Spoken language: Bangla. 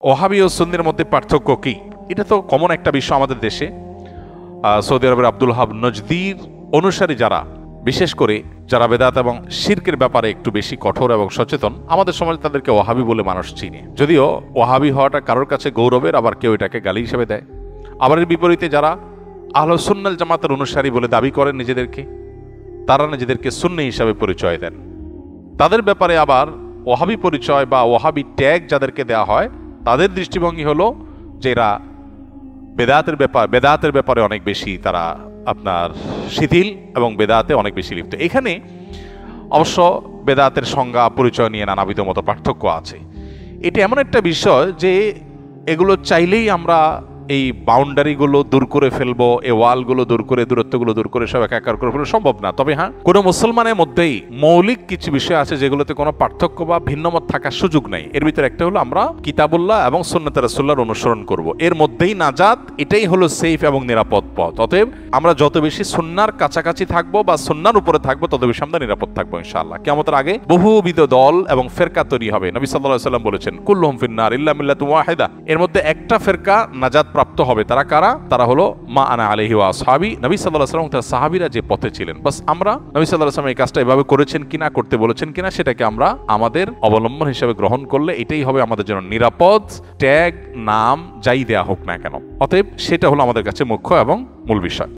ওয়াহাবি ও সুন্নির মধ্যে পার্থক্য কি? এটা তো কমন একটা বিষয় আমাদের দেশে। সৌদি আরবের আব্দুল ওয়াহাব নজদির অনুসারী যারা, বিশেষ করে যারা বেদাত এবং শিরকের ব্যাপারে একটু বেশি কঠোর এবং সচেতন, আমাদের সমাজে তাদেরকে ওয়াহাবি বলে মানুষ চিনে। যদিও ওয়াহাবি হওয়াটা কারোর কাছে গৌরবের, আবার কেউ এটাকে গালি হিসেবে দেয়। আবার এর বিপরীতে যারা আহলে সুন্নাল জামাতের অনুসারী বলে দাবি করেন নিজেদেরকে, তারা নিজেদেরকে সুন্নি হিসাবে পরিচয় দেন। তাদের ব্যাপারে আবার ওয়াহাবি পরিচয় বা ওয়াহাবি ট্যাগ যাদেরকে দেওয়া হয়, তাদের দৃষ্টিভঙ্গি হলো যে এরা বেদাতের ব্যাপারে অনেক বেশি তারা আপনার শিথিল এবং বেদাতে অনেক বেশি লিপ্ত। এখানে অবশ্য বেদাতের সংজ্ঞা পরিচয় নিয়ে নানাবিধ মতো পার্থক্য আছে। এটা এমন একটা বিষয় যে এগুলো চাইলেই আমরা এই বাউন্ডারিগুলো দূর করে ফেলবো, এই ওয়ালগুলো দূর করে, দূরত্বগুলো দূর করে সব একাকার করে ফেলবো সম্ভব না। তবে হ্যাঁ, কোনো মুসলমানের মধ্যেই মৌলিক কিছু বিষয় আছে যেগুলোতে কোনো পার্থক্য বা ভিন্নমত থাকার সুযোগ নেই। এর ভিতরে একটা হলো আমরা কিতাবুল্লাহ এবং সুন্নাতে রাসূলুল্লাহর অনুসরণ করব। এর মধ্যেই নাজাত, এটাই হলো সেফ এবং নিরাপদ পথ। অতএব আমরা যত বেশি সুন্নাহর কাছাকাছি থাকবো বা সুন্নাহর উপরে থাকবো, তত বেশি আমরা নিরাপদ থাকবো ইনশাআল্লাহ। কিয়ামতের আগে বহুবিধ দল এবং ফেরকা তৈরি হবে। নবী সাল্লাল্লাহু আলাইহি ওয়াসাল্লাম বলেছেন, কুল্লুহুম ফিন্নার ইল্লা মিল্লাতুন ওয়াহিদা। এর মধ্যে একটা ফেরকা নাজাত প্রাপ্ত হবে। তারা কারা? তারা হলো মা আনা আলাইহি ওয়া আসহাবি, নবী সাল্লাল্লাহু আলাইহি ওয়াসাল্লাম তার সাহাবীরা যে পথে ছিলেন। বাস আমরা নবী সাল্লাল্লাহু আলাইহি ওয়াসাল্লাম এই কাজটা এভাবে করেছেন কিনা, করতে বলেছেন কিনা, সেটাকে আমরা আমাদের অবলম্বন হিসেবে গ্রহণ করলে এটাই হবে আমাদের জন্য নিরাপদ। ট্যাগ, নাম যাই দেয়া হোক না কেন, অতএব সেটা হলো আমাদের কাছে মুখ্য এবং মূল বিষয়।